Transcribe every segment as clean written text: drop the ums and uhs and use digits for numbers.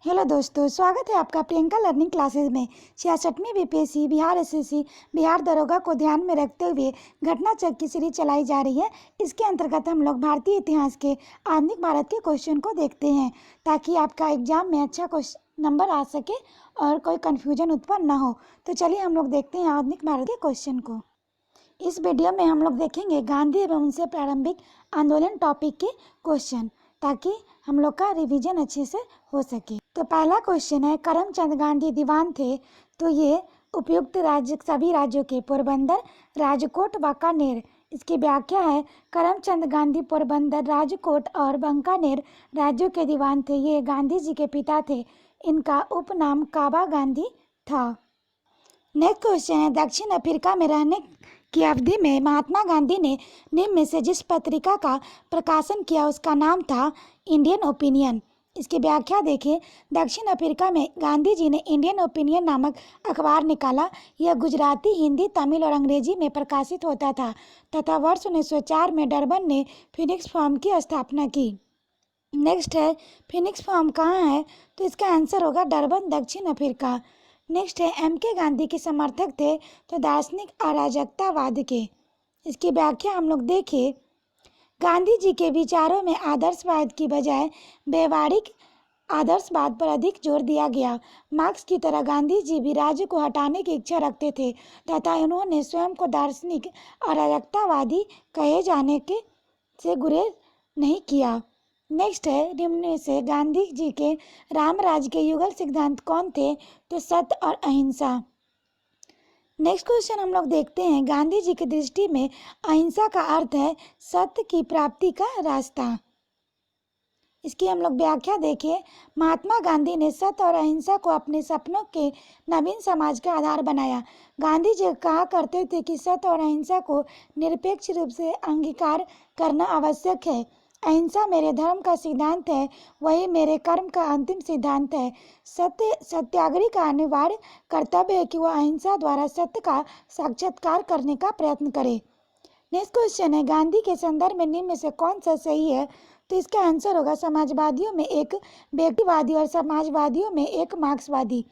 Hello दोस्तों, स्वागत है आपका प्रियंका लर्निंग क्लासेस में। 66वीं बीपीएससी बिहार एसएससी बिहार दरोगा को ध्यान में रखते हुए घटना चक्र की सीरीज चलाई जा रही है। इसके अंतर्गत हम लोग भारतीय इतिहास के आधुनिक भारत के क्वेश्चन को देखते हैं ताकि आपका एग्जाम में अच्छा क्वेश्चन नंबर आ सके और कोई कन्फ्यूजन उत्पन्न न हो। तो चलिए हम लोग देखते हैं आधुनिक भारत के क्वेश्चन को। इस वीडियो में हम लोग देखेंगे गांधी एवं उनसे प्रारंभिक आंदोलन टॉपिक के क्वेश्चन, ताकि हम लोग का रिवीजन अच्छे से हो सके। तो पहला क्वेश्चन है, करमचंद गांधी दीवान थे तो ये उपयुक्त राज्य सभी राज्यों के पोरबंदर, राजकोट, बीकानेर। इसकी व्याख्या है, करमचंद गांधी पोरबंदर, राजकोट और बीकानेर राज्यों के दीवान थे। ये गांधी जी के पिता थे। इनका उपनाम काबा गांधी था। नेक्स्ट क्वेश्चन है, दक्षिण अफ्रीका में रहने की अवधि में महात्मा गांधी ने निम्न में से जिस पत्रिका का प्रकाशन किया उसका नाम था इंडियन ओपिनियन। इसकी व्याख्या देखिए, दक्षिण अफ्रीका में गांधी जी ने इंडियन ओपिनियन नामक अखबार निकाला। यह गुजराती, हिंदी, तमिल और अंग्रेजी में प्रकाशित होता था तथा वर्ष 1904 में डरबन ने फिनिक्स फॉर्म की स्थापना की। नेक्स्ट है, फिनिक्स फॉर्म कहाँ है? तो इसका आंसर होगा डरबन, दक्षिण अफ्रीका। नेक्स्ट है, एम.के. गांधी के समर्थक थे तो दार्शनिक अराजकतावाद के। इसकी व्याख्या हम लोग देखें, गांधी जी के विचारों में आदर्शवाद की बजाय व्यवहारिक आदर्शवाद पर अधिक जोर दिया गया। मार्क्स की तरह गांधी जी भी राज्य को हटाने की इच्छा रखते थे तथा उन्होंने स्वयं को दार्शनिक अराजकतावादी कहे जाने के से गुरेज नहीं किया। नेक्स्ट है, निम्न में से गांधी जी के रामराज के युगल सिद्धांत कौन थे? तो सत्य और अहिंसा। नेक्स्ट क्वेश्चन हम लोग देखते हैं, गांधी जी की दृष्टि में अहिंसा का अर्थ है सत्य की प्राप्ति का रास्ता। इसकी हम लोग व्याख्या देखिए, महात्मा गांधी ने सत्य और अहिंसा को अपने सपनों के नवीन समाज का आधार बनाया। गांधी जी कहा करते थे कि सत्य और अहिंसा को निरपेक्ष रूप से अंगीकार करना आवश्यक है। अहिंसा मेरे धर्म का सिद्धांत है, वही मेरे कर्म का अंतिम सिद्धांत है। सत्याग्रही का अनिवार्य कर्तव्य है कि वह अहिंसा द्वारा सत्य का साक्षात्कार करने का प्रयत्न करे। नेक्स्ट क्वेश्चन है, गांधी के संदर्भ में निम्न में से कौन सा सही है? तो इसका आंसर होगा समाजवादियों में एक व्यक्तिवादी और समाजवादियों में एक मार्क्सवादी।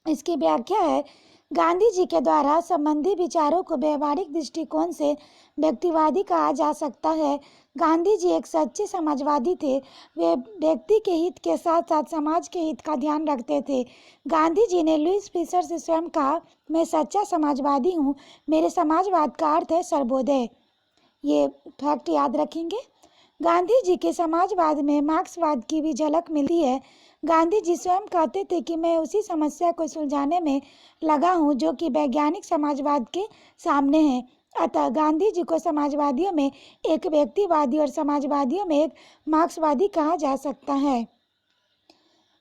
इसकी व्याख्या है, गांधी जी के द्वारा संबंधी विचारों को व्यवहारिक दृष्टिकोण से व्यक्तिवादी कहा जा सकता है। गांधी जी एक सच्चे समाजवादी थे। वे व्यक्ति के हित के साथ साथ समाज के हित का ध्यान रखते थे। गांधी जी ने लुईस फिशर से स्वयं कहा, मैं सच्चा समाजवादी हूँ, मेरे समाजवाद का अर्थ है सर्वोदय। ये फैक्ट याद रखेंगे। गांधी जी के समाजवाद में मार्क्सवाद की भी झलक मिलती है। गांधी जी स्वयं कहते थे कि मैं उसी समस्या को सुलझाने में लगा हूं जो कि वैज्ञानिक समाजवाद के सामने है। अतः गांधी जी को समाजवादियों में एक व्यक्तिवादी और समाजवादियों में एक मार्क्सवादी कहा जा सकता है।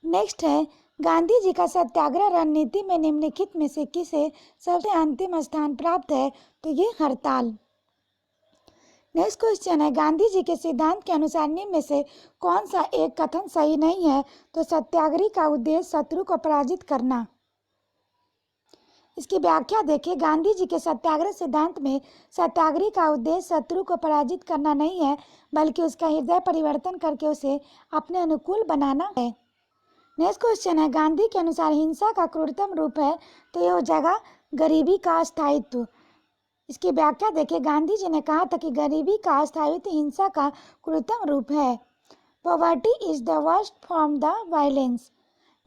नेक्स्ट है, गांधी जी का सत्याग्रह रणनीति में निम्नलिखित में से किसे सबसे अंतिम स्थान प्राप्त है? तो ये हड़ताल। नेक्स्ट क्वेश्चन है, गांधी जी के सिद्धांत के अनुसार निम्न में से कौन सा एक कथन सही नहीं है? तो सत्याग्रही का उद्देश्य शत्रु को पराजित करना। इसकी व्याख्या देखिए, गांधी जी के सत्याग्रह सिद्धांत में सत्याग्रही का उद्देश्य शत्रु को पराजित करना नहीं है, बल्कि उसका हृदय परिवर्तन करके उसे अपने अनुकूल बनाना है। नेक्स्ट क्वेश्चन है, गांधी के अनुसार हिंसा का क्रूरतम रूप है तो यह हो जाएगा गरीबी का अस्थायित्व। इसकी व्याख्या देखिए, गांधी जी ने कहा था कि गरीबी का अस्थायित्व हिंसा का क्रूरतम रूप है। Poverty is the worst from the violence.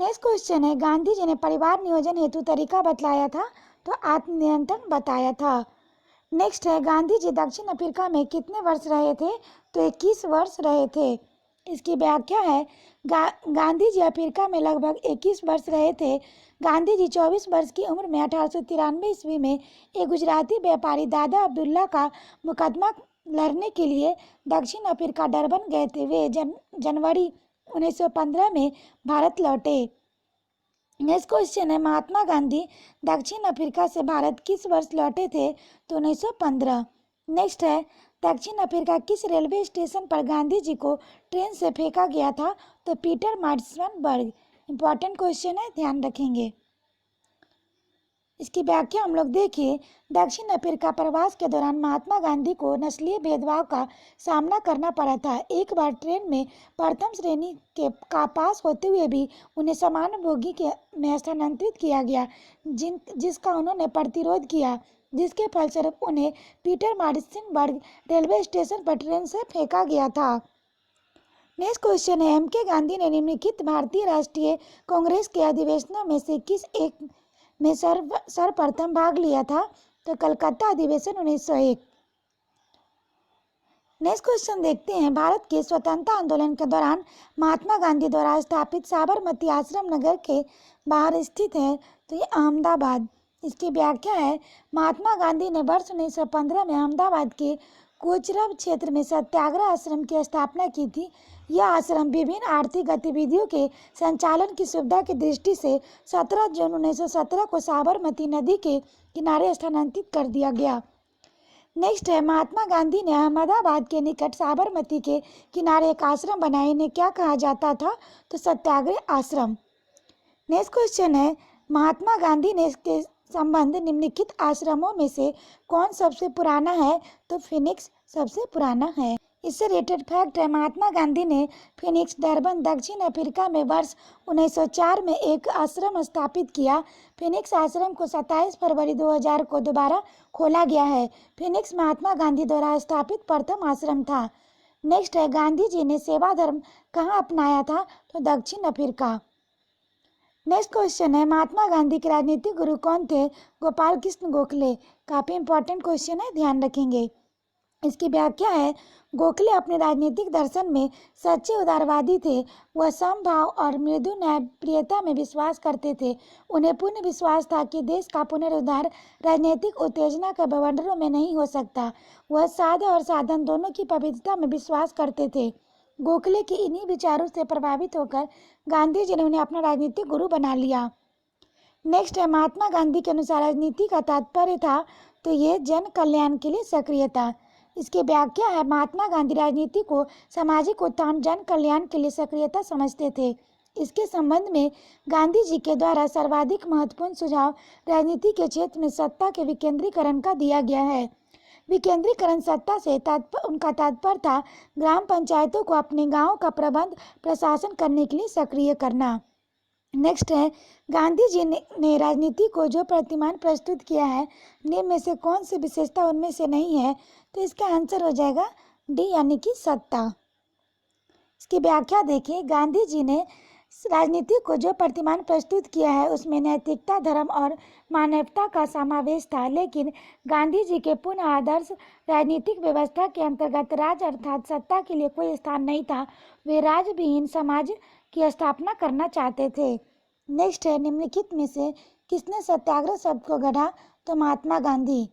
Next question है, गांधी जी ने परिवार नियोजन हेतु तरीका बतलाया था तो आत्मनियंत्रण बताया था। नेक्स्ट है, गांधी जी दक्षिण अफ्रीका में कितने वर्ष रहे थे? तो 21 वर्ष रहे थे। इसकी व्याख्या है, गांधी जी अफ्रीका में लगभग 21 वर्ष रहे थे। गांधी जी 24 वर्ष की उम्र में 1893 ईस्वी में एक गुजराती व्यापारी दादा अब्दुल्ला का मुकदमा लड़ने के लिए दक्षिण अफ्रीका डरबन गए थे। वे जनवरी 1915 में भारत लौटे। नेक्स्ट क्वेश्चन है, महात्मा गांधी दक्षिण अफ्रीका से भारत किस वर्ष लौटे थे? तो 1915। नेक्स्ट है, दक्षिण अफ्रीका किस रेलवे स्टेशन पर गांधी जी को ट्रेन से फेंका गया था? तो पीटर, पीटर, मार्टिसबर्ग। इंपॉर्टेंट क्वेश्चन है, ध्यान रखेंगे। नेक्स्ट क्वेश्चन है, गांधी जी इसकी व्याख्या हम लोग देखिए। दक्षिण अफ्रीका प्रवास के दौरान महात्मा गांधी को नस्लीय भेदभाव का सामना करना पड़ा था। एक बार ट्रेन में प्रथम श्रेणी के का पास होते हुए भी उन्हें सामान्य बोगी के में स्थानांतरित किया गया, जिसका उन्होंने प्रतिरोध किया, जिसके फलस्वरूप उन्हें पीटर मारिसिनबर्ग रेलवे स्टेशन पर ट्रेन से फेंका गया था। नेक्स्ट क्वेश्चन है, एम के गांधी ने निम्नलिखित भारतीय राष्ट्रीय कांग्रेस के अधिवेशनों में से किस एक में सर्वप्रथम भाग लिया था? तो कलकत्ता अधिवेशन 1901। नेक्स्ट क्वेश्चन देखते हैं, भारत के स्वतंत्रता आंदोलन के दौरान महात्मा गांधी द्वारा स्थापित साबरमती आश्रम नगर के बाहर स्थित है, तो ये अहमदाबाद। इसकी व्याख्या है, महात्मा गांधी ने वर्ष 1915 में अहमदाबाद के कोचरब क्षेत्र में सत्याग्रह आश्रम की स्थापना की थी। यह आश्रम विभिन्न आर्थिक गतिविधियों के संचालन की सुविधा की दृष्टि से 17 जून 1917 को साबरमती नदी के किनारे स्थानांतरित कर दिया गया। नेक्स्ट है, महात्मा गांधी ने अहमदाबाद के निकट साबरमती के किनारे एक आश्रम बनाया। इन्हें क्या कहा जाता था? तो सत्याग्रह आश्रम। नेक्स्ट क्वेश्चन है, महात्मा गांधी ने इसके संबंध निम्नलिखित आश्रमों में से कौन सबसे पुराना है? तो फिनिक्स सबसे पुराना है। इससे रिलेटेड फैक्ट है, महात्मा गांधी ने फिनिक्स डरबन दक्षिण अफ्रीका में वर्ष 1904 में एक आश्रम स्थापित किया। फिनिक्स आश्रम को 27 फरवरी 2000 को दोबारा खोला गया है। फिनिक्स महात्मा गांधी द्वारा स्थापित प्रथम आश्रम था। नेक्स्ट है, गांधी जी ने सेवा धर्म कहाँ अपनाया था? तो दक्षिण अफ्रीका। नेक्स्ट क्वेश्चन है, महात्मा गांधी के राजनीतिक गुरु कौन थे? गोपाल कृष्ण गोखले। काफ़ी इंपॉर्टेंट क्वेश्चन है, ध्यान रखेंगे। इसकी व्याख्या है, गोखले अपने राजनीतिक दर्शन में सच्चे उदारवादी थे। वह समभाव और मृदु न्यायप्रियता में विश्वास करते थे। उन्हें पूर्ण विश्वास था कि देश का पुनरुद्धार राजनीतिक उत्तेजना के बवंडरों में नहीं हो सकता। वह साधे और साधन दोनों की पवित्रता में विश्वास करते थे। गोखले के इन्हीं विचारों से प्रभावित होकर गांधी जी ने उन्हें अपना राजनीतिक गुरु बना लिया। नेक्स्ट है, महात्मा गांधी के अनुसार राजनीति का तात्पर्य था, तो ये जन कल्याण के लिए सक्रियता। इसकी व्याख्या है, महात्मा गांधी राजनीति को सामाजिक उत्थान जन कल्याण के लिए सक्रियता समझते थे। इसके संबंध में गांधी जी के द्वारा सर्वाधिक महत्वपूर्ण सुझाव राजनीति के क्षेत्र में सत्ता के विकेंद्रीकरण का दिया गया है। विकेंद्रीकरण सत्ता से उनका तात्पर्य था ग्राम पंचायतों को अपने गांव का प्रबंध प्रशासन करने के लिए सक्रिय करना। नेक्स्ट है, गांधी जी ने राजनीति को जो प्रतिमान प्रस्तुत किया है, निम्न में से कौन सी विशेषता उनमें से नहीं है? तो इसका आंसर हो जाएगा डी, यानी कि सत्ता। इसकी व्याख्या देखिए, गांधी जी ने राजनीति को जो प्रतिमान प्रस्तुत किया है उसमें नैतिकता, धर्म और मानवता का समावेश था, लेकिन गांधी जी के पूर्ण आदर्श राजनीतिक व्यवस्था के अंतर्गत राज अर्थात सत्ता के लिए कोई स्थान नहीं था। वे राजविहीन समाज की स्थापना करना चाहते थे। नेक्स्ट है, निम्नलिखित में से किसने सत्याग्रह शब्द को गढ़ा? तो महात्मा गांधी।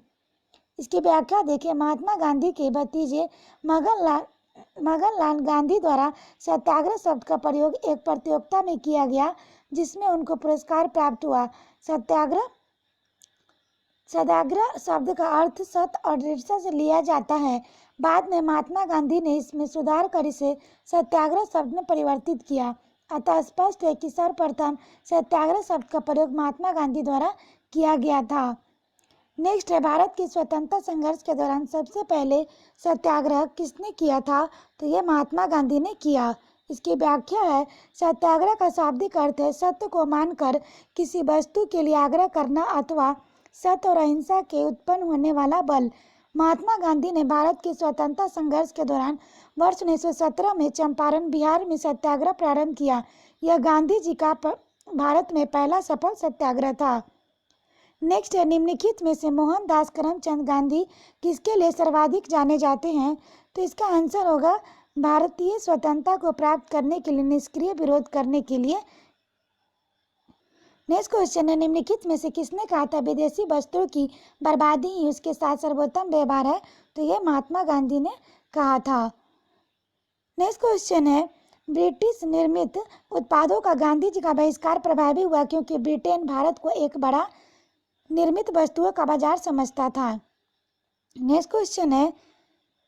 इसकी व्याख्या देखिए, महात्मा गांधी के भतीजे मगनलाल गांधी द्वारा सत्याग्रह शब्द का प्रयोग एक प्रतियोगिता में किया गया, जिसमें उनको पुरस्कार प्राप्त हुआ। सत्याग्रह शब्द का अर्थ सत्य और दृढ़ता से लिया जाता है। बाद में महात्मा गांधी ने इसमें सुधार कर इसे सत्याग्रह शब्द में परिवर्तित किया। अतः स्पष्ट है कि सर्वप्रथम सत्याग्रह शब्द का प्रयोग महात्मा गांधी द्वारा किया गया था। नेक्स्ट है, भारत के स्वतंत्रता संघर्ष के दौरान सबसे पहले सत्याग्रह किसने किया था? तो ये महात्मा गांधी ने किया। इसकी व्याख्या है, सत्याग्रह का शाब्दिक अर्थ है सत्य को मानकर किसी वस्तु के लिए आग्रह करना अथवा सत्य और अहिंसा के उत्पन्न होने वाला बल। महात्मा गांधी ने भारत के स्वतंत्रता संघर्ष के दौरान वर्ष 1917 में चंपारण बिहार में सत्याग्रह प्रारंभ किया। यह गांधी जी का भारत में पहला सफल सत्याग्रह था। नेक्स्ट है, निम्नलिखित में से मोहनदास करमचंद गांधी किसके लिए सर्वाधिक जाने जाते हैं? तो इसका आंसर होगा भारतीय स्वतंत्रता को प्राप्त करने के लिए निष्क्रिय विरोध करने के लिए। नेक्स्ट क्वेश्चन है, निम्नलिखित में से किसने कहा था विदेशी वस्तुओं की बर्बादी ही उसके साथ सर्वोत्तम व्यवहार है? तो यह महात्मा गांधी ने कहा था। नेक्स्ट क्वेश्चन है, ब्रिटिश निर्मित उत्पादों का गांधी जी का बहिष्कार प्रभावी हुआ क्योंकि ब्रिटेन भारत को एक बड़ा निर्मित वस्तुओं का बाजार समझता था। नेक्स्ट क्वेश्चन है,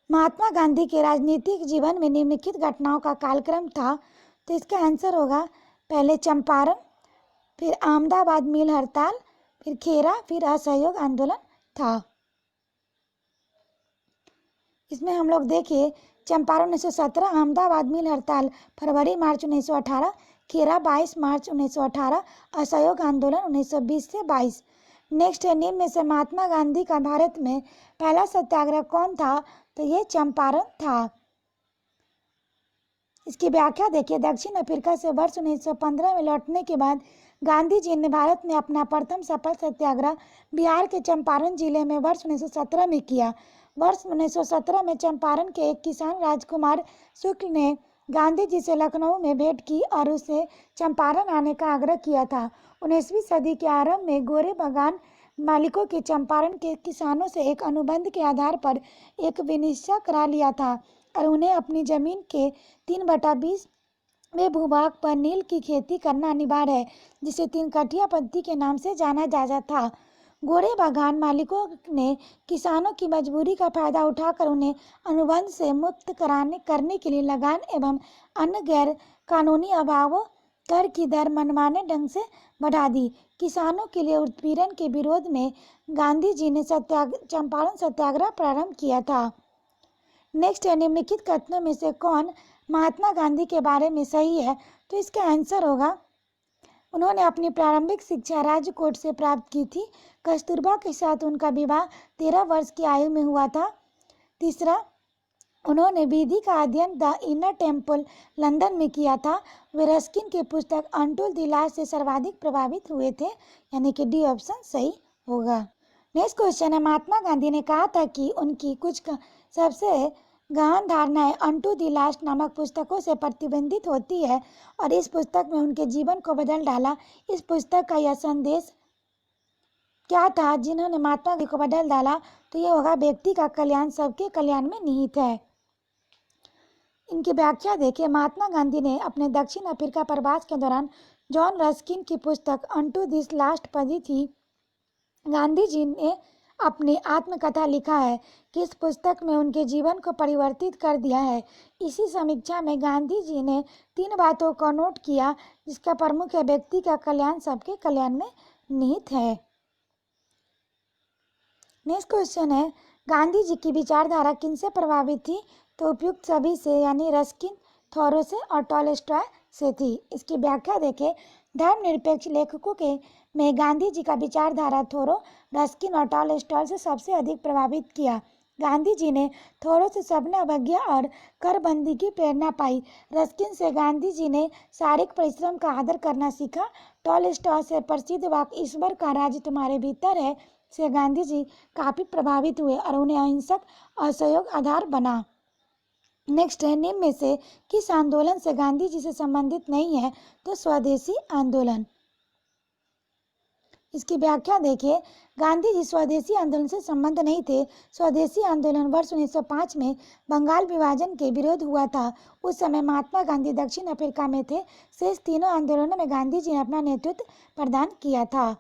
महात्मा गांधी के राजनीतिक जीवन में निम्नलिखित घटनाओं का कालक्रम था? तो इसका आंसर होगा पहले चंपारण, फिर अहमदाबाद मिल हड़ताल, फिर खेरा, फिर असहयोग आंदोलन था। इसमें हम लोग देखिए चंपारण 1917, अहमदाबाद मिल हड़ताल फरवरी मार्च 1918, खेरा 22 मार्च 1918, असहयोग आंदोलन 1920 से 22। नेक्स्ट है, निम्न में से महात्मा गांधी का भारत में पहला सत्याग्रह कौन था? तो ये चंपारण था। इसकी व्याख्या देखिए, दक्षिण अफ्रीका से वर्ष 1915 में लौटने के बाद गांधी जी ने भारत में अपना प्रथम सफल सत्याग्रह बिहार के चंपारण जिले में वर्ष 1917 में किया। वर्ष 1917 में चंपारण के एक किसान राजकुमार शुक्ल ने गांधी जी से लखनऊ में भेंट की और उसे चंपारण आने का आग्रह किया था। 19वीं सदी के आरंभ में गोरे बागान मालिकों की चंपारण के किसानों से एक अनुबंध के आधार पर एक विनिश्चय करा लिया था और उन्हें अपनी जमीन के 3/20 वे भूभाग पर नील की खेती करना अनिवार्य है, जिसे 3 कठिया पद्धति के नाम से जाना जाता था। गोरे बागान मालिकों ने किसानों की मजबूरी का फायदा उठाकर उन्हें अनुबंध से मुक्त करने के लिए लगान एवं अन्य गैर कानूनी अभावों कर की दर मनमाने ढंग से बढ़ा दी। किसानों के लिए उत्पीड़न के विरोध में गांधी जी ने चंपारण सत्याग्रह प्रारंभ किया था। नेक्स्ट है, निम्नलिखित कथनों में से कौन महात्मा गांधी के बारे में सही है? तो इसका आंसर होगा, उन्होंने अपनी प्रारंभिक शिक्षा राजकोट से प्राप्त की थी। कस्तूरबा के साथ उनका विवाह 13 वर्ष की आयु में हुआ था। तीसरा, उन्होंने विधि का अध्ययन द इनर टेम्पल लंदन में किया था। वे रस्किन की पुस्तक अनटुल द लास्ट से सर्वाधिक प्रभावित हुए थे, यानी कि डी ऑप्शन सही होगा। नेक्स्ट क्वेश्चन है, महात्मा गांधी ने कहा था कि उनकी कुछ सबसे गहन धारणाएं अनटू द लास्ट नामक पुस्तकों से प्रतिबंधित होती है और इस पुस्तक में उनके जीवन को बदल डाला। इस पुस्तक का यह संदेश क्या था जिन्होंने महात्मा गांधी को बदल डाला? तो यह होगा, व्यक्ति का कल्याण सबके कल्याण में निहित है। इनकी व्याख्या देखिए, महात्मा गांधी ने अपने दक्षिण अफ्रीका प्रवास के दौरान जॉन रस्किन की पुस्तक अनटू दिस लास्ट पढ़ी थी। गांधी जी ने अपनी आत्मकथा लिखा है कि इस पुस्तक में उनके जीवन को परिवर्तित कर दिया है। इसी समीक्षा में गांधी जी ने 3 बातों को नोट किया, जिसका प्रमुख है व्यक्ति का कल्याण सबके कल्याण में निहित है। नेक्स्ट क्वेश्चन है, गांधी जी की विचारधारा किनसे प्रभावित थी? तो उपयुक्त सभी से, यानी रस्किन, थोरो से और टॉलस्टॉय से थी। इसकी व्याख्या देखें, धर्मनिरपेक्ष लेखकों के में गांधी जी का विचारधारा थोरो, रस्किन और टॉलस्टॉय से सबसे अधिक प्रभावित किया। गांधी जी ने थोरो से सविनय अवज्ञा और करबंदी की प्रेरणा पाई। रस्किन से गांधी जी ने शारीरिक परिश्रम का आदर करना सीखा। टॉलस्टॉय से प्रसिद्ध वाक्य ईश्वर का राज तुम्हारे भीतर है से गांधी जी काफी प्रभावित हुए और उन्हें अहिंसक असहयोग आधार बना। नेक्स्ट है, निम्न में से किस आंदोलन से गांधी जी से संबंधित नहीं है? तो स्वदेशी आंदोलन। इसकी व्याख्या देखिए, गांधी जी स्वदेशी आंदोलन से संबंध नहीं थे। स्वदेशी आंदोलन वर्ष 1905 में बंगाल विभाजन के विरोध हुआ था। उस समय महात्मा गांधी दक्षिण अफ्रीका में थे। शेष तीनों आंदोलनों में गांधी जी ने अपना नेतृत्व प्रदान किया था।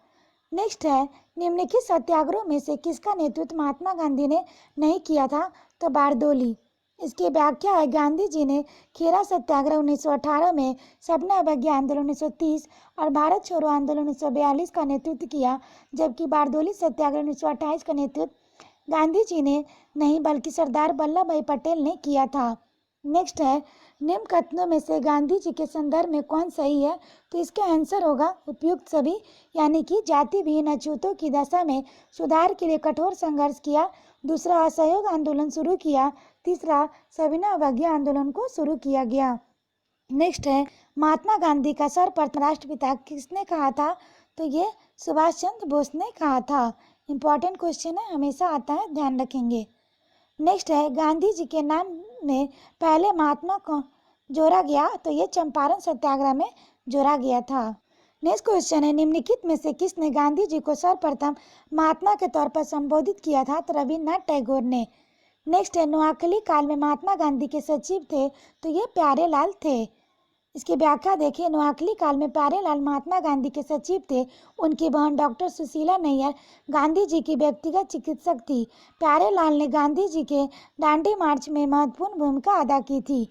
नेक्स्ट है, निम्नलिखित सत्याग्रहों में से किसका नेतृत्व महात्मा गांधी ने नहीं किया था? तो बारदोली। इसकी व्याख्या है, गांधी जी ने खेरा सत्याग्रह 1918 में, सविनय अवज्ञा आंदोलन 1930 और भारत छोड़ो आंदोलन 1942 का नेतृत्व किया, जबकि बारदोली सत्याग्रह 1928 का नेतृत्व गांधी जी ने नहीं बल्कि सरदार वल्लभ भाई पटेल ने किया था। नेक्स्ट है, निम्न कथनों में से गांधी जी के संदर्भ में कौन सही है? तो इसका आंसर होगा उपयुक्त सभी, यानी कि जाति विहीन अछूतों की दशा में सुधार के लिए कठोर संघर्ष किया। दूसरा, असहयोग आंदोलन शुरू किया। तीसरा, सविनय अवज्ञा आंदोलन को शुरू किया गया। नेक्स्ट है, महात्मा गांधी का सर्वप्रथम राष्ट्रपिता किसने कहा था? तो ये सुभाष चंद्र बोस ने कहा था। इंपॉर्टेंट क्वेश्चन है, हमेशा आता है, ध्यान रखेंगे। नेक्स्ट है, गांधी जी के नाम में पहले महात्मा को जोड़ा गया, तो ये चंपारण सत्याग्रह में जोड़ा गया था। नेक्स्ट क्वेश्चन है, निम्नलिखित में से किसने गांधी जी को सर्वप्रथम महात्मा के तौर पर संबोधित किया था? तो रविन्द्रनाथ टैगोर ने। नेक्स्ट है, नोआखली काल में महात्मा गांधी के सचिव थे, तो ये प्यारेलाल थे। इसकी व्याख्या देखिए, नोआखली काल में प्यारेलाल महात्मा गांधी के सचिव थे। उनकी बहन डॉक्टर सुशीला नैयर गांधी जी की व्यक्तिगत चिकित्सक थी। प्यारेलाल ने गांधी जी के दांडी मार्च में महत्वपूर्ण भूमिका अदा की थी।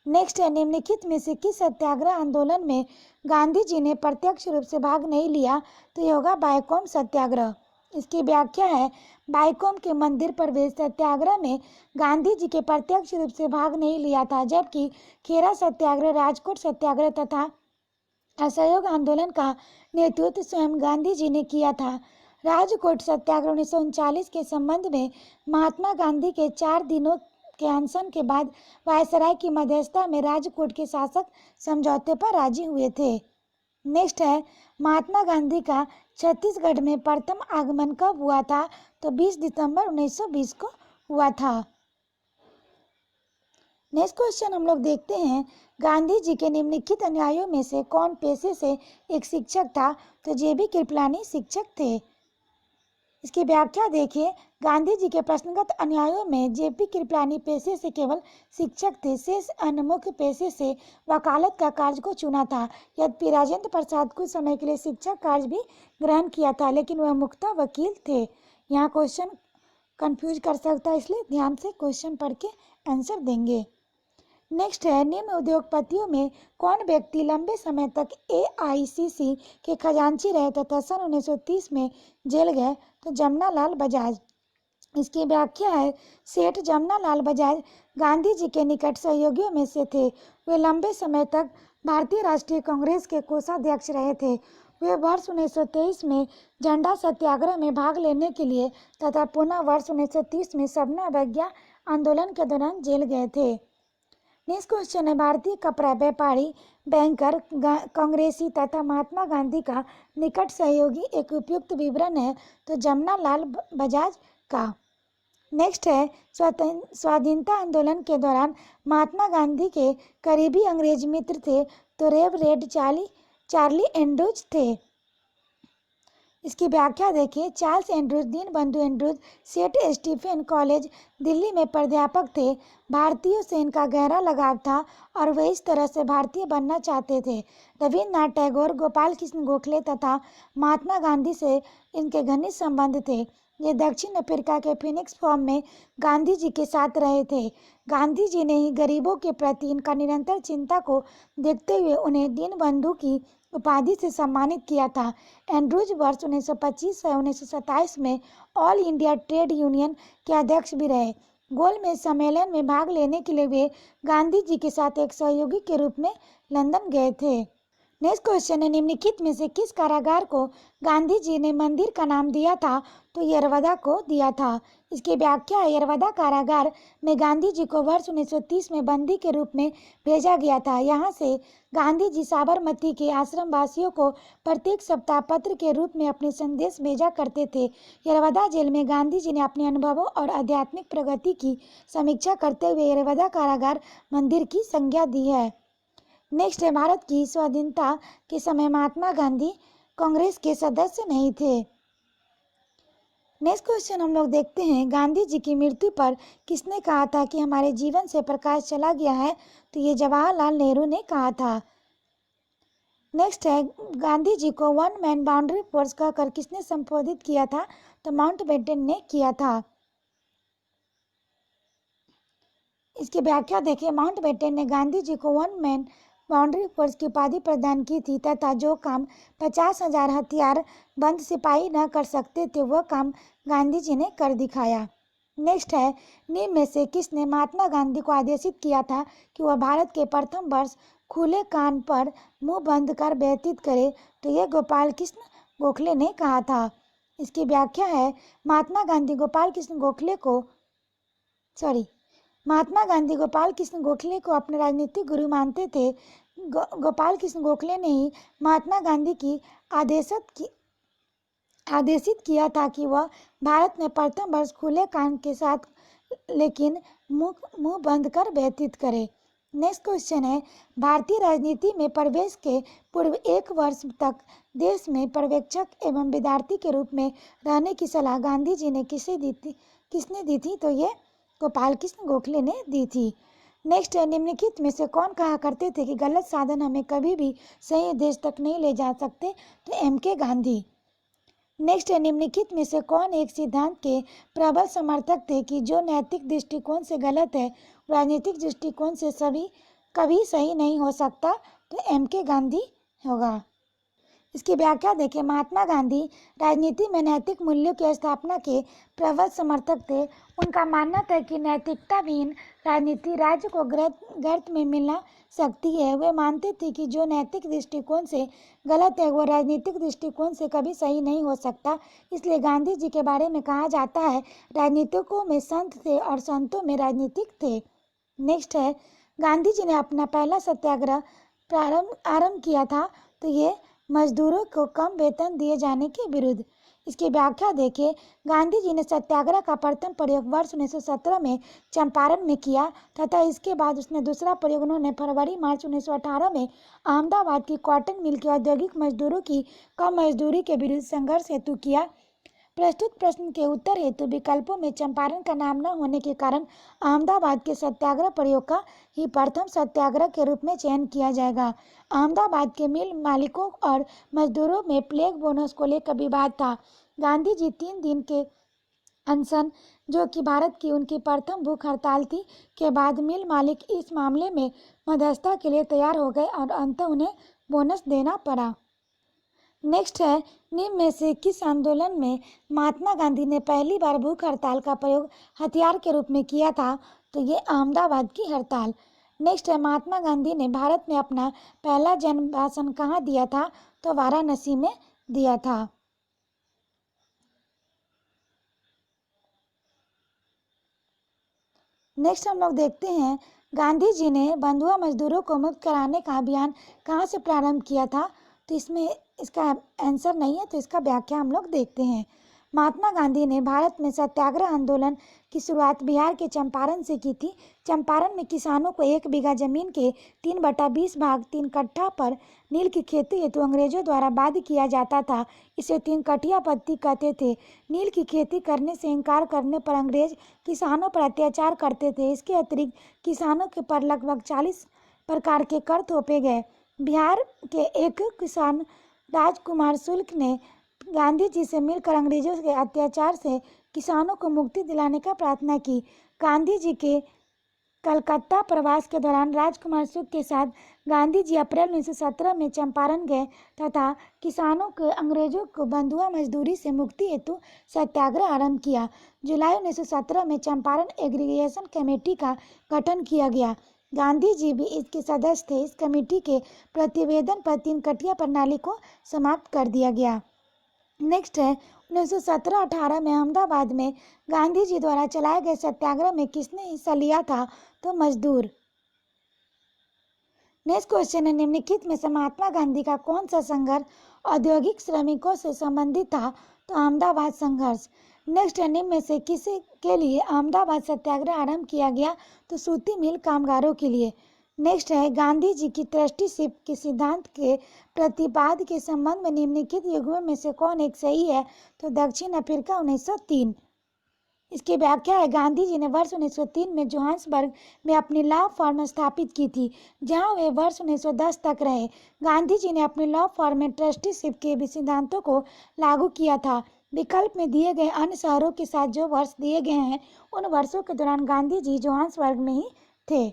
नेक्स्ट है, निम्नलिखित में से किस सत्याग्रह आंदोलन में गांधी जी ने प्रत्यक्ष रूप से भाग नहीं लिया? तो ये होगा बायकोम सत्याग्रह। इसकी व्याख्या है, बायकोम के मंदिर प्रवेश सत्याग्रह में गांधी जी के प्रत्यक्ष रूप से भाग नहीं लिया था, जबकि खेरा सत्याग्रह, राजकोट सत्याग्रह तथा असहयोग आंदोलन का नेतृत्व स्वयं गांधी जी ने किया था। राजकोट सत्याग्रह 1939 के संबंध में महात्मा गांधी के 4 दिनों के अनशन के बाद वायसराय की मध्यस्थता में राजकोट के शासक समझौते पर राजी हुए थे। नेक्स्ट है, महात्मा गांधी का छत्तीसगढ़ में प्रथम आगमन कब हुआ था? तो 20 दिसंबर 1920 को हुआ था। नेक्स्ट क्वेश्चन हम लोग देखते हैं, गांधी जी के निम्नलिखित अनुयायियों में से कौन पेशे से एक शिक्षक था? तो जेबी कृपलानी शिक्षक थे। इसकी व्याख्या देखिए, गांधी जी के प्रश्नगत अनुयायियों में जेपी कृपलानी पेशे से केवल शिक्षक थे, शेष अन्य मुख्य पेशे से वकालत का कार्य को चुना था। यद्यपि राजेंद्र प्रसाद कुछ समय के लिए शिक्षक कार्य भी ग्रहण किया था, लेकिन वह मुख्यतः वकील थे। यहाँ क्वेश्चन कंफ्यूज कर सकता है, इसलिए ध्यान से क्वेश्चन पढ़ के आंसर देंगे। नेक्स्ट है, निम्न उद्योगपतियों में कौन व्यक्ति लंबे समय तक एआईसीसी के खजांची रहे तथा सन 1930 में जेल गए? तो जमनालाल बजाज। इसकी व्याख्या है, सेठ जमनालाल बजाज गांधी जी के निकट सहयोगियों में से थे। वे लंबे समय तक भारतीय राष्ट्रीय कांग्रेस के कोषाध्यक्ष रहे थे। वे वर्ष 1923 में झंडा सत्याग्रह में भाग लेने के लिए तथा पुनः वर्ष 1930 में सबना अवज्ञा आंदोलन के दौरान जेल गए थे। नेक्स्ट क्वेश्चन है, भारतीय कपड़ा व्यापारी, बैंकर, कांग्रेसी तथा महात्मा गांधी का निकट सहयोगी एक उपयुक्त विवरण है? तो जमनालाल बजाज का। नेक्स्ट है, स्वाधीनता आंदोलन के दौरान महात्मा गांधी के करीबी अंग्रेज मित्र थे? तो रेड चार्ली एंड्रूज थे। इसकी व्याख्या देखिए, Charles Andrews Deenbandhu Andrews Saint Stephen college Delhi में प्राध्यापक थे। भारतीयों से इनका गहरा लगाव था और वे इस तरह से भारतीय बनना चाहते थे। रविन्द्रनाथ टैगोर, गोपाल कृष्ण गोखले तथा महात्मा गांधी से इनके घनिष्ठ संबंध थे। ये दक्षिण अफ्रीका के फिनिक्स फार्म में गांधी जी के साथ रहे थे। गांधी जी ने ही गरीबों के प्रति इनका निरंतर चिंता को देखते हुए उन्हें दीनबंधु की उपाधि से सम्मानित किया था। एंड्रूज वर्ष 1925 से 1927 में ऑल इंडिया ट्रेड यूनियन के अध्यक्ष भी रहे। गोलमेज सम्मेलन में भाग लेने के लिए वे गांधी जी के साथ एक सहयोगी के रूप में लंदन गए थे। नेक्स्ट क्वेश्चन है, निम्नलिखित में से किस कारागार को गांधी जी ने मंदिर का नाम दिया था? तो यरवदा को दिया था। इसकी व्याख्या है, यरवदा कारागार में गांधी जी को वर्ष 1930 में बंदी के रूप में भेजा गया था। यहाँ से गांधी जी साबरमती के आश्रम वासियों को प्रत्येक सप्ताह पत्र के रूप में अपने संदेश भेजा करते थे। यरवदा जेल में गांधी जी ने अपने अनुभवों और आध्यात्मिक प्रगति की समीक्षा करते हुए यरवदा कारागार मंदिर की संज्ञा दी है। नेक्स्ट है, भारत की स्वाधीनता के समय महात्मा गांधी कांग्रेस के सदस्य नहीं थे। नेक्स्ट क्वेश्चन हम लोग देखते हैं, गांधी जी की मृत्यु पर किसने कहा था कि हमारे जीवन से प्रकाश चला गया है? तो ये जवाहरलाल नेहरू ने कहा था। नेक्स्ट है, गांधी जी को वन मैन बाउंड्री फोर्स कहकर किसने संबोधित किया था? तो माउंटबेटन ने किया था। इसकी व्याख्या देखिए, माउंटबेटन ने गांधी जी को वन मैन बाउंड्री फोर्स की उपाधि प्रदान की थी तथा जो काम 50,000 हथियार बंद सिपाही न कर सकते थे वह काम गांधी जी ने कर दिखाया। नेक्स्ट है, निम्न में से किसने महात्मा गांधी को आदेशित किया था कि वह भारत के प्रथम वर्ष खुले कान पर मुंह बंद कर व्यतीत करे? तो यह गोपाल कृष्ण गोखले ने कहा था। इसकी व्याख्या है, महात्मा गांधी गोपाल कृष्ण गोखले को अपने राजनीतिक गुरु मानते थे। गोपाल कृष्ण गोखले ने ही महात्मा गांधी की आदेशित किया था कि वह भारत में प्रथम वर्ष खुले कान के साथ लेकिन मुंह बंद कर व्यतीत करे। नेक्स्ट क्वेश्चन है, भारतीय राजनीति में प्रवेश के पूर्व 1 वर्ष तक देश में पर्यवेक्षक एवं विद्यार्थी के रूप में रहने की सलाह गांधी जी ने किसने दी थी? तो ये गोपाल कृष्ण गोखले ने दी थी। नेक्स्ट है, निम्नलिखित में से कौन कहा करते थे कि गलत साधन हमें कभी भी सही उद्देश्य तक नहीं ले जा सकते? तो एम.के. गांधी। नेक्स्ट है, निम्नलिखित में से कौन एक सिद्धांत के प्रबल समर्थक थे कि जो नैतिक दृष्टिकोण से गलत है राजनीतिक दृष्टिकोण से सभी कभी सही नहीं हो सकता, तो एम.के. गांधी होगा। इसकी व्याख्या देखें। महात्मा गांधी राजनीति में नैतिक मूल्यों की स्थापना के प्रबल समर्थक थे। उनका मानना था कि नैतिकता विहीन राजनीति राज्य को गर्त में मिला सकती है। वे मानते थे कि जो नैतिक दृष्टिकोण से गलत है वो राजनीतिक दृष्टिकोण से कभी सही नहीं हो सकता। इसलिए गांधी जी के बारे में कहा जाता है, राजनीतिकों में संत थे और संतों में राजनीतिक थे। नेक्स्ट है, गांधी जी ने अपना पहला सत्याग्रह आरंभ किया था, तो ये मजदूरों को कम वेतन दिए जाने के विरुद्ध। इसकी व्याख्या देखिए। गांधी जी ने सत्याग्रह का प्रथम प्रयोग वर्ष 1917 में चंपारण में किया तथा इसके बाद उसने दूसरा प्रयोग उन्होंने फरवरी-मार्च 1918 में अहमदाबाद की कॉटन मिल के औद्योगिक मजदूरों की कम मजदूरी के विरुद्ध संघर्ष हेतु किया। प्रस्तुत प्रश्न के उत्तर हेतु विकल्पों में चंपारण का नाम न होने के कारण अहमदाबाद के सत्याग्रह प्रयोग का ही प्रथम सत्याग्रह के रूप में चयन किया जाएगा। अहमदाबाद के मिल मालिकों और मजदूरों में प्लेग बोनस को लेकर विवाद था। गांधी जी 3 दिन के अनशन, जो कि भारत की उनकी प्रथम भूख हड़ताल थी, के बाद मिल मालिक इस मामले में मध्यस्थता के लिए तैयार हो गए और अंततः उन्हें बोनस देना पड़ा। नेक्स्ट है, निम्न में से किस आंदोलन में महात्मा गांधी ने पहली बार भूख हड़ताल का प्रयोग हथियार के रूप में किया था? तो ये अहमदाबाद की हड़ताल। नेक्स्ट है, महात्मा गांधी ने भारत में अपना पहला जन्म भाषण कहाँ दिया था? तो वाराणसी में दिया था। नेक्स्ट हम लोग देखते हैं, गांधी जी ने बंधुआ मजदूरों को मुक्त कराने का अभियान कहाँ से प्रारंभ किया था? तो इसमें इसका आंसर नहीं है, तो इसका व्याख्या हम लोग देखते हैं। महात्मा गांधी ने भारत में सत्याग्रह आंदोलन की शुरुआत बिहार के चंपारण से की थी। चंपारण में किसानों को 1 बीघा जमीन के 3/20 भाग 3 कट्ठा पर नील की खेती हेतु अंग्रेजों द्वारा बाध्य किया जाता था। इसे 3 कटिया पत्ती कहते थे। नील की खेती करने से इनकार करने पर अंग्रेज किसानों पर अत्याचार करते थे। इसके अतिरिक्त किसानों के पर लगभग 40 प्रकार के कर थोपे गए। बिहार के एक किसान राजकुमार शुक्ल ने गांधी जी से मिलकर अंग्रेजों के अत्याचार से किसानों को मुक्ति दिलाने का प्रार्थना की। गांधी जी के कलकत्ता प्रवास के दौरान राजकुमार शुक्ल के साथ गांधी जी अप्रैल 1917 में चंपारण गए तथा किसानों को अंग्रेजों को बंधुआ मजदूरी से मुक्ति हेतु सत्याग्रह आरंभ किया। जुलाई 1917 में चंपारण एग्रीगेशन कमेटी का गठन किया गया। गांधी जी भी इसके सदस्य थे। इस कमेटी के प्रतिवेदन पर 3 कटिया प्रणाली को समाप्त कर दिया गया। नेक्स्ट है, 1917-18 में अहमदाबाद में गांधी जी द्वारा चलाए गए सत्याग्रह में किसने हिस्सा लिया था? तो मजदूर। नेक्स्ट क्वेश्चन है, निम्नलिखित में से महात्मा गांधी का कौन सा संघर्ष औद्योगिक श्रमिकों से संबंधित था? तो अहमदाबाद संघर्ष। नेक्स्ट है, निम्न में से किसी के लिए अहमदाबाद सत्याग्रह आरंभ किया गया? तो सूती मिल कामगारों के लिए। नेक्स्ट है, गांधी जी की ट्रस्टीशिप के सिद्धांत के प्रतिपाद के संबंध में निम्नलिखित युग्मों में से कौन एक सही है? तो दक्षिण अफ्रीका 1903। इसकी व्याख्या है, गांधी जी ने वर्ष 1903 में जोहान्सबर्ग में अपनी लॉ फर्म स्थापित की थी, जहां वे वर्ष 1910 तक रहे। गांधी जी ने अपनी लॉ फर्म में ट्रस्टीशिप के भी सिद्धांतों को लागू किया था। विकल्प में दिए गए अन्य शहरों के साथ जो वर्ष दिए गए हैं, उन वर्षों के दौरान गांधी जी जोहान्सबर्ग में ही थे।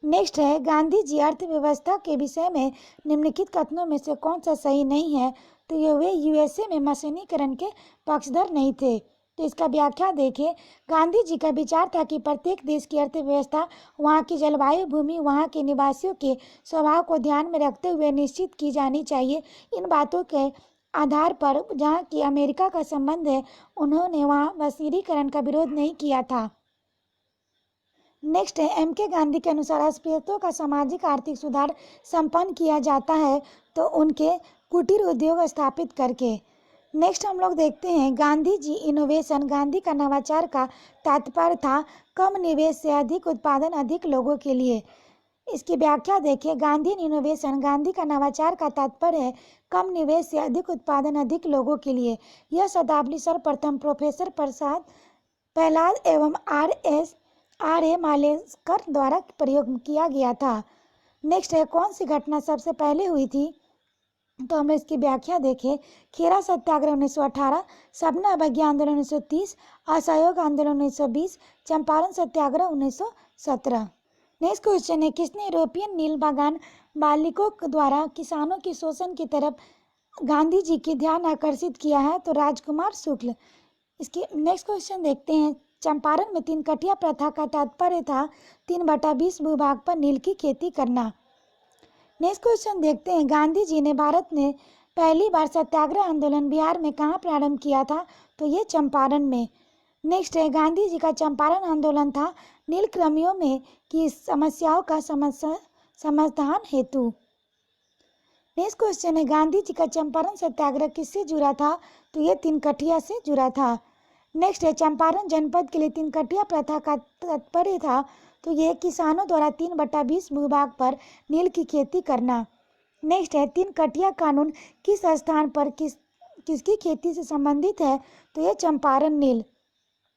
नेक्स्ट है, गांधी जी अर्थव्यवस्था के विषय में निम्नलिखित कथनों में से कौन सा सही नहीं है? तो ये वे यूएसए में मशीनीकरण के पक्षधर नहीं थे। तो इसका व्याख्या देखिए। गांधी जी का विचार था कि प्रत्येक देश की अर्थव्यवस्था वहाँ की जलवायु, भूमि, वहाँ के निवासियों के स्वभाव को ध्यान में रखते हुए निश्चित की जानी चाहिए। इन बातों के आधार पर जहाँ की अमेरिका का संबंध है, उन्होंने वहाँ मशीनीकरण का विरोध नहीं किया था। नेक्स्ट है, एम.के. गांधी के अनुसार अस्पृश्यों का सामाजिक आर्थिक सुधार संपन्न किया जाता है, तो उनके कुटीर उद्योग स्थापित करके। नेक्स्ट हम लोग देखते हैं, गांधी जी इनोवेशन। गांधी का नवाचार का तात्पर्य था कम निवेश से अधिक उत्पादन अधिक लोगों के लिए। इसकी व्याख्या देखिए। गांधी इनोवेशन, गांधी का नवाचार का तात्पर्य है कम निवेश से अधिक उत्पादन अधिक लोगों के लिए। यह शताब्दी सर्वप्रथम प्रोफेसर प्रहलाद एवं आर.ए. मालेस्कर द्वारा प्रयोग किया गया था। नेक्स्ट है, कौन सी घटना सबसे पहले हुई थी? तो हम इसकी व्याख्या देखें। खेरा सत्याग्रह 1918, सबना अवज्ञा आंदोलन 1930, असहयोग आंदोलन 1920, चंपारण सत्याग्रह 1917। नेक्स्ट क्वेश्चन है, किसने यूरोपियन नील बागान मालिकों द्वारा किसानों के शोषण की तरफ गांधी जी की ध्यान आकर्षित किया है? तो राजकुमार शुक्ल। इसके नेक्स्ट क्वेश्चन देखते हैं, चंपारण में 3 कटिया प्रथा का तात्पर्य था 3/20 भूभाग पर नील की खेती करना। नेक्स्ट क्वेश्चन देखते हैं, गांधी जी ने भारत में पहली बार सत्याग्रह आंदोलन बिहार में कहाँ प्रारंभ किया था? तो ये चंपारण में। नेक्स्ट है, गांधी जी का चंपारण आंदोलन था नील कर्मियों में की समस्याओं का समाधान हेतु। नेक्स्ट क्वेश्चन है, गांधी जी का चंपारण सत्याग्रह किससे जुड़ा था? तो ये 3 कटिया से जुड़ा था। नेक्स्ट है, चंपारण जनपद के लिए 3 कटिया प्रथा का तात्पर्य था? तो ये किसानों द्वारा 3/20 भूभाग पर नील की खेती करना। नेक्स्ट है, 3 कटिया कानून किस स्थान पर किसकी खेती से संबंधित है? तो ये चंपारण नील।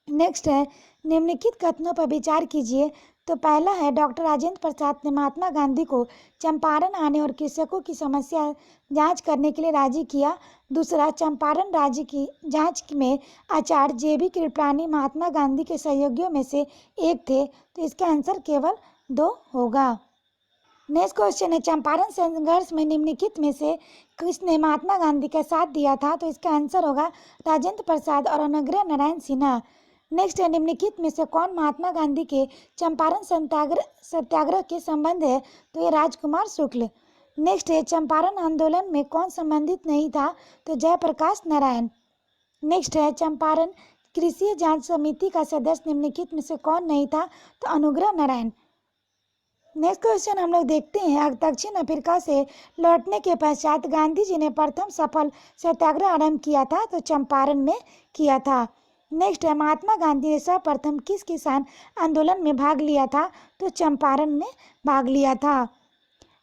नेक्स्ट है, निम्नलिखित कथनों पर विचार कीजिए। तो पहला है, डॉक्टर राजेंद्र प्रसाद ने महात्मा गांधी को चंपारण आने और कृषकों की समस्या जांच करने के लिए राजी किया। दूसरा, चंपारण राज्य की जांच में आचार्य JB कृपलानी महात्मा गांधी के सहयोगियों में से एक थे। तो इसका आंसर केवल 2 होगा। नेक्स्ट क्वेश्चन है, चंपारण संघर्ष में निम्नलिखित में से किसने महात्मा गांधी का साथ दिया था? तो इसका आंसर होगा राजेंद्र प्रसाद और अनुग्रह नारायण सिन्हा। नेक्स्ट है, निम्नलिखित में से कौन महात्मा गांधी के चंपारण सत्याग्रह के संबंध है? तो ये राजकुमार शुक्ल। नेक्स्ट है, चंपारण आंदोलन में कौन संबंधित नहीं था? तो जयप्रकाश नारायण। नेक्स्ट है, चंपारण कृषि जांच समिति का सदस्य निम्नलिखित में से कौन नहीं था? तो अनुग्रह नारायण। नेक्स्ट क्वेश्चन हम लोग देखते हैं, दक्षिण अफ्रीका से लौटने के पश्चात गांधी जी ने प्रथम सफल सत्याग्रह आरंभ किया था? तो चंपारण में किया था। नेक्स्ट है, महात्मा गांधी ने सर्वप्रथम किस किसान आंदोलन में भाग लिया था? तो चंपारण में भाग लिया था।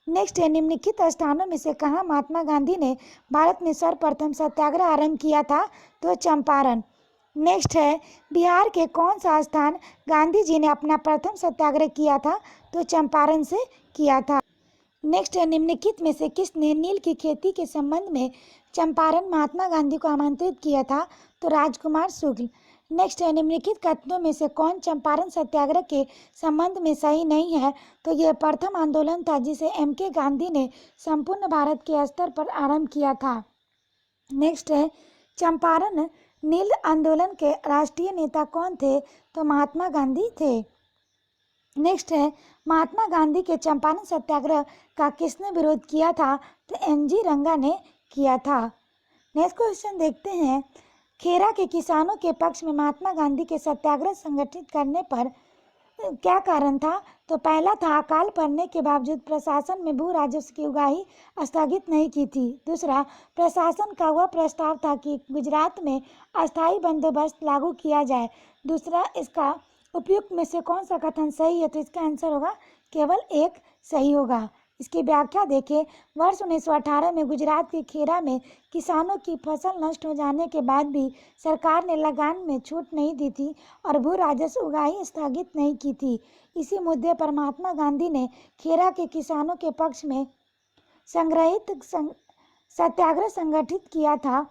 नेक्स्ट है, निम्नलिखित स्थानों में से कहाँ महात्मा गांधी ने भारत में सर्वप्रथम सत्याग्रह आरंभ किया था? तो चंपारण। नेक्स्ट है, बिहार के कौन सा स्थान गांधी जी ने अपना प्रथम सत्याग्रह किया था? तो चंपारण से किया था। नेक्स्ट है, निम्नलिखित में से किसने नील की खेती के संबंध में चंपारण महात्मा गांधी को आमंत्रित किया था? तो राजकुमार शुक्ल। नेक्स्ट है, निम्नलिखित कथनों में से कौन चंपारण सत्याग्रह के संबंध में सही नहीं है? तो यह प्रथम आंदोलन था जिसे MK गांधी ने संपूर्ण भारत के स्तर पर आरंभ किया था। नेक्स्ट है, चंपारण नील आंदोलन के राष्ट्रीय नेता कौन थे? तो महात्मा गांधी थे। नेक्स्ट है, महात्मा गांधी के चंपारण सत्याग्रह का किसने विरोध किया था? तो MG रंगा ने किया था। नेक्स्ट क्वेश्चन देखते हैं, खेरा के किसानों के पक्ष में महात्मा गांधी के सत्याग्रह संगठित करने पर क्या कारण था? तो पहला था, अकाल पड़ने के बावजूद प्रशासन में भू राजस्व की उगाही स्थगित नहीं की थी। दूसरा, प्रशासन का वह प्रस्ताव था कि गुजरात में अस्थायी बंदोबस्त लागू किया जाए। दूसरा, इसका उपयुक्त में से कौन सा कथन सही है? तो इसका आंसर होगा केवल एक सही होगा। इसकी व्याख्या देखें, वर्ष 1918 में गुजरात के खेरा में किसानों की फसल नष्ट हो जाने के बाद भी सरकार ने लगान में छूट नहीं दी थी और भू राजस्व उगाही स्थगित नहीं की थी। इसी मुद्दे पर महात्मा गांधी ने खेरा के किसानों के पक्ष में सत्याग्रह संगठित किया था।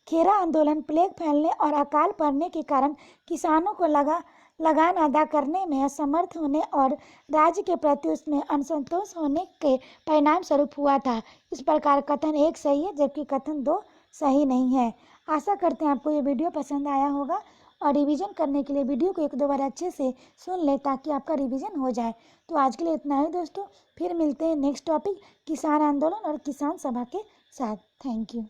खेरा आंदोलन प्लेग फैलने और अकाल पड़ने के कारण किसानों को लगान अदा करने में असमर्थ होने और राज्य के प्रति उसमें असंतोष होने के परिणाम स्वरूप हुआ था। इस प्रकार कथन 1 सही है जबकि कथन 2 सही नहीं है। आशा करते हैं आपको ये वीडियो पसंद आया होगा और रिवीजन करने के लिए वीडियो को 1-2 बार अच्छे से सुन लें ताकि आपका रिवीजन हो जाए। तो आज के लिए इतना ही दोस्तों, फिर मिलते हैं नेक्स्ट टॉपिक किसान आंदोलन और किसान सभा के साथ। Thank you.